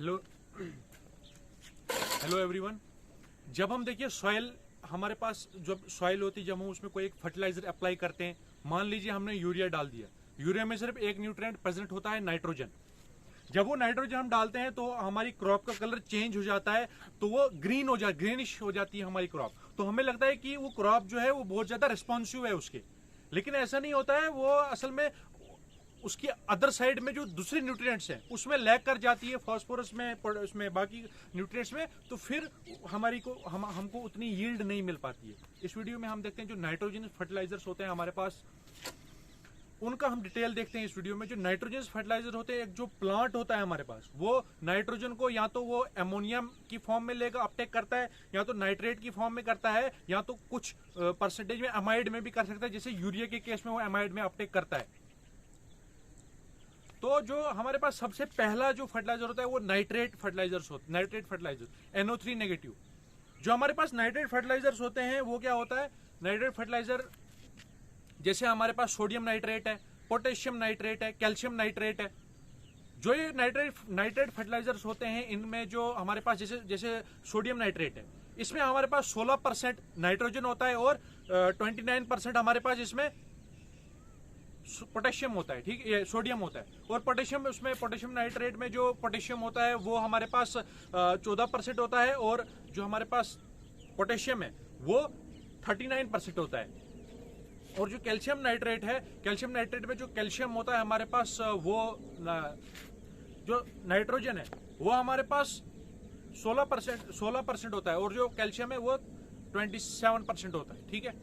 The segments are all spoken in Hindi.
Hello hello everyone. जब हम देखिए सॉइल, हमारे पास जब सॉइल होती है, जब हम उसमें कोई एक फर्टिलाइजर अप्लाई करते हैं, मान लीजिए हमने यूरिया डाल दिया। यूरिया में सिर्फ एक न्यूट्रिएंट प्रेजेंट होता है, नाइट्रोजन। जब वो नाइट्रोजन हम डालते हैं तो हमारी क्रॉप का कलर चेंज हो जाता है, तो वो ग्रीनिश हो जाती है हमारी क्रॉप। तो हमें लगता है कि वो क्रॉप जो है वो बहुत ज्यादा रिस्पॉन्सिव है उसके, लेकिन ऐसा नहीं होता है। वो असल में उसकी अदर साइड में जो दूसरे न्यूट्रिएंट्स हैं उसमें लैग कर जाती है, फास्फोरस में, उसमें बाकी न्यूट्रिएंट्स में, तो फिर हमको उतनी यील्ड नहीं मिल पाती है। इस वीडियो में हम देखते हैं जो नाइट्रोजन फर्टिलाइजर्स होते हैं हमारे पास, उनका हम डिटेल देखते हैं इस वीडियो में। जो नाइट्रोजन फर्टिलाइजर होते हैं, एक जो प्लांट होता है हमारे पास, वो नाइट्रोजन को या तो वो एमोनियम की फॉर्म में लेकर अपटेक करता है, या तो नाइट्रेट की फॉर्म में करता है, या तो कुछ परसेंटेज में अमाइड में भी कर सकता है। जैसे यूरिया के केस में वो अमाइड में अपटेक करता है। तो जो हमारे पास सबसे पहला जो फर्टिलाइजर होता है वो नाइट्रेट फर्टिलाइजर NO3 नेगेटिव। जो हमारे पास नाइट्रेट फर्टिलाइजर्स होते हैं वो क्या होता है? नाइट्रेट फर्टिलाइजर जैसे हमारे पास सोडियम नाइट्रेट है, पोटेशियम नाइट्रेट है, कैल्शियम नाइट्रेट है। जो ये नाइट्रेट फर्टिलाइजर्स होते हैं, इनमें जो हमारे पास जैसे सोडियम नाइट्रेट है, इसमें हमारे पास 16% नाइट्रोजन होता है और 29% हमारे पास इसमें पोटेशियम होता है। ठीक, ये सोडियम होता है। और पोटेशियम नाइट्रेट में जो पोटेशियम होता है वो हमारे पास 14% होता है, और जो हमारे पास पोटेशियम है वो 39% होता है। और जो कैल्शियम नाइट्रेट है, कैल्शियम नाइट्रेट में जो कैल्शियम होता है हमारे पास, वो जो नाइट्रोजन है वो हमारे पास 16% होता है, और जो कैल्शियम है वो 27% होता है। ठीक है,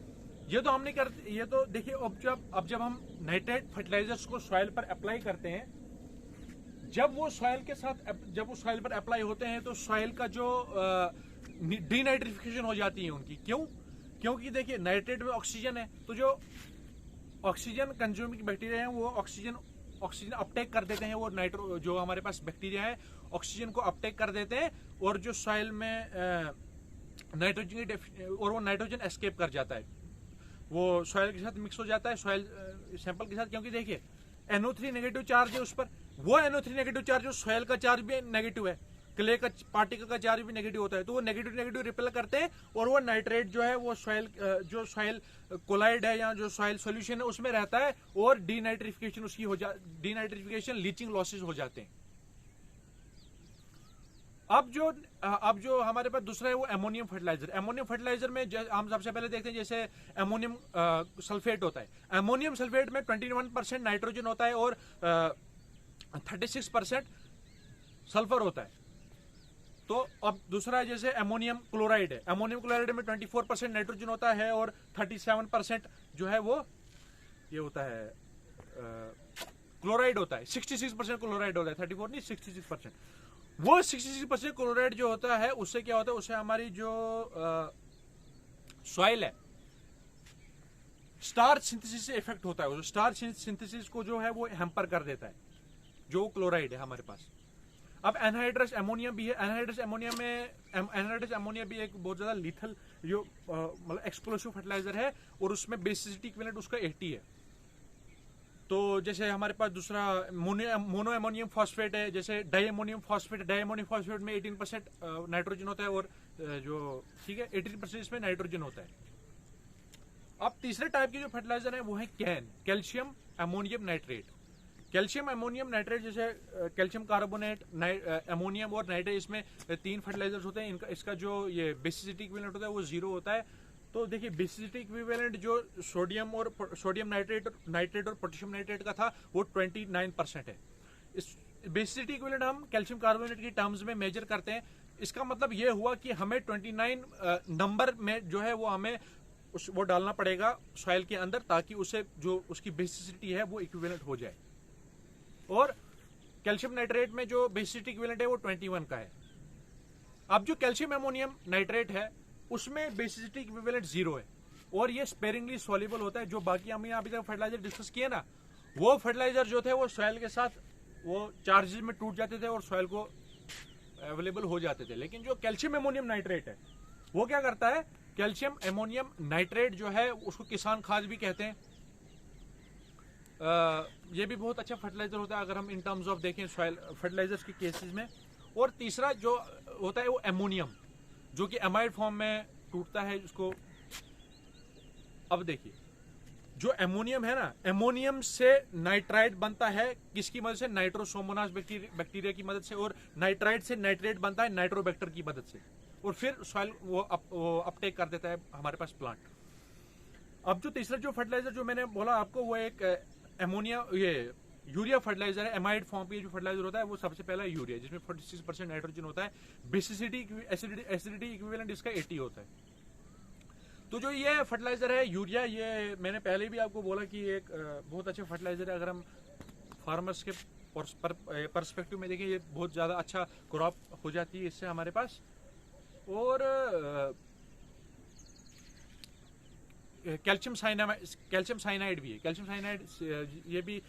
ये तो हमने ये तो देखिए, अब जब हम नाइट्रेट फर्टिलाइजर्स को सॉइल पर अप्लाई करते हैं, जब वो सॉइल पर अप्लाई होते हैं तो सॉइल का जो डीनाइट्रिफिकेशन हो जाती है उनकी। क्योंकि देखिए नाइट्रेट में ऑक्सीजन है, तो जो ऑक्सीजन कंज्यूमिंग बैक्टीरिया है वो ऑक्सीजन अपटेक कर देते हैं। वो जो हमारे पास बैक्टीरिया है ऑक्सीजन को अपटेक कर देते हैं, और जो सॉइल में नाइट्रोजन एस्केप कर जाता है, वो सॉइल के साथ मिक्स हो जाता है, सॉइल सैंपल के साथ। क्योंकि देखिए NO3 नेगेटिव चार्ज है उस पर, वो NO3 नेगेटिव चार्ज जो सॉइल का चार्ज भी नेगेटिव है, क्ले का पार्टिकल का चार्ज भी नेगेटिव होता है, तो वो नेगेटिव रिपेल करते हैं, और वो नाइट्रेट जो है वो सॉइल कोलाइड है या जो सॉइल सॉल्यूशन है उसमें रहता है, और डीनाइट्रिफिकेशन लीचिंग लॉसेस हो जाते हैं। अब जो हमारे पास दूसरा है वो एमोनियम फर्टिलाइजर में हम सबसे पहले देखते हैं जैसे एमोनियम सल्फेट होता है। एमोनियम सल्फेट में 21% नाइट्रोजन होता है और 36% सल्फर होता है। तो अब दूसरा जैसे एमोनियम क्लोराइड है, एमोनियम क्लोराइड में 24% नाइट्रोजन होता है और 37% जो है वो ये होता है क्लोराइड होता है। 66% क्लोराइड होता है, 34 नहीं 66%। वो 66% क्लोराइड जो होता है उससे क्या होता है, उससे हमारी जो सॉइल है स्टार्च सिंथेसिस से इफेक्ट होता है। स्टार्च सिंथेसिस को जो है वो हैम्पर कर देता है, जो क्लोराइड है हमारे पास। अब एनहाइड्रस अमोनिया भी है। एनहाइड्रस अमोनिया भी एक बहुत ज्यादा लीथल जो मतलब एक्सप्लोसिव फर्टिलाइजर है, और उसमें बेसिसिटी इक्विवेलेंट उसका 80 है। तो जैसे हमारे पास दूसरा मोनो अमोनियम फॉस्फेट है, जैसे डाई अमोनियम फॉस्फेट में 18% नाइट्रोजन होता है, और जो ठीक है 18% इसमें नाइट्रोजन होता है। अब तीसरे टाइप के जो फर्टिलाइजर है वो है कैल्शियम अमोनियम नाइट्रेट। जैसे कैल्शियम कार्बोनेट, अमोनियम और नाइट्रेट, इसमें 3 फर्टिलाइजर्स होते हैं। इसका जो ये बेसिसिटी इक्विवेलेंट होता है वो 0 होता है। तो देखिए बेसिसिटी इक्विवेलेंट जो सोडियम नाइट्रेट और पोटेशियम नाइट्रेट का था वो 29% है। इस बेसिसिटी इक्विवेलेंट हम कैल्शियम कार्बोनेट की टर्म्स में मेजर करते हैं। इसका मतलब ये हुआ कि हमें 29 नंबर में जो है वो हमें वो डालना पड़ेगा सॉइल के अंदर, ताकि उसे जो उसकी बेसिसिटी है वो इक्विवेलेंट हो जाए। और कैल्शियम नाइट्रेट में जो बेसिसिटी इक्विवेलेंट है वो 21 का है। अब जो कैल्शियम अमोनियम नाइट्रेट है उसमें बेसिसिटी इक्विवेलेंट 0 है, और ये स्पेरिंगली सॉल्युबल होता है। जो बाकी हमने अभी तक फर्टिलाइजर डिस्कस किए ना, वो फर्टिलाइजर जो थे वो सॉइल के साथ वो चार्जेस में टूट जाते थे और सॉइल को अवेलेबल हो जाते थे। लेकिन जो कैल्शियम अमोनियम नाइट्रेट है वो क्या करता है, कैल्शियम अमोनियम नाइट्रेट जो है उसको किसान खाद भी कहते हैं। ये भी बहुत अच्छा फर्टिलाइजर होता है अगर हम इन टर्म्स ऑफ देखें सॉइल फर्टिलाइजर्स के केसेस में। और तीसरा जो होता है वो एमोनियम, जो कि एमाइड फॉर्म में टूटता है उसको। अब देखिए जो एमोनियम है ना, एमोनियम से नाइट्राइट बनता है किसकी मदद से, नाइट्रोसोमोनास बैक्टीरिया की मदद से, और नाइट्राइट से नाइट्रेट बनता है नाइट्रोबैक्टर की मदद से, और फिर सॉइल वो अपटेक कर देता है हमारे पास प्लांट। अब जो तीसरा जो फर्टिलाइजर जो मैंने बोला आपको, वो एक एमोनिया ये यूरिया फर्टिलाइजर है। एमाइड फॉर्म पे जो फर्टिलाइजर होता है वो सबसे पहला यूरिया, जिसमें 46% नाइट्रोजन होता है। बेसिसिटी एसिडिटी इक्विवेलेंट इसका 80 होता है। तो जो ये फर्टिलाइजर है यूरिया, ये मैंने पहले भी आपको बोला कि एक बहुत अच्छा फर्टिलाइजर है। अगर हम फार्मर्स के पर्सपेक्टिव में देखें, ये बहुत ज्यादा अच्छा क्रॉप हो जाती है इससे हमारे पास। और कैल्शियम साइनाइड भी है। कैल्शियम साइनाइड ये भी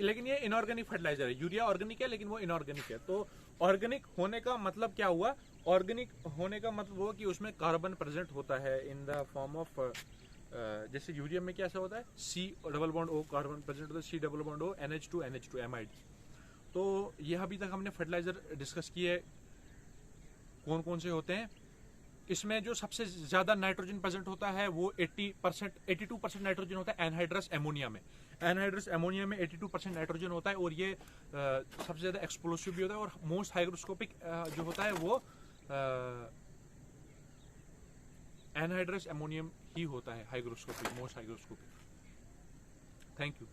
लेकिन ये इनऑर्गेनिक फर्टिलाइजर है। यूरिया ऑर्गेनिक है लेकिन वो इनऑर्गेनिक है। तो ऑर्गेनिक होने का मतलब क्या हुआ, ऑर्गेनिक होने का मतलब वो कि उसमें कार्बन प्रेजेंट होता है इन द फॉर्म ऑफ, जैसे यूरिया में कैसा होता है, C double bond O carbon present होता है, C double bond O NH2 amide. तो ये अभी तक हमने फर्टिलाइजर डिस्कस किए कौन कौन से होते हैं। इसमें जो सबसे ज्यादा नाइट्रोजन प्रेजेंट होता है वो 82% नाइट्रोजन होता है एनहाइड्रस एमोनिया में। एनहाइड्रस एमोनिया में 82% नाइट्रोजन होता है, और ये सबसे ज्यादा एक्सप्लोसिव भी होता है। और मोस्ट हाइग्रोस्कोपिक जो होता है वो एनहाइड्रस एमोनियम ही होता है, hygroscopic, most hygroscopic. Thank you.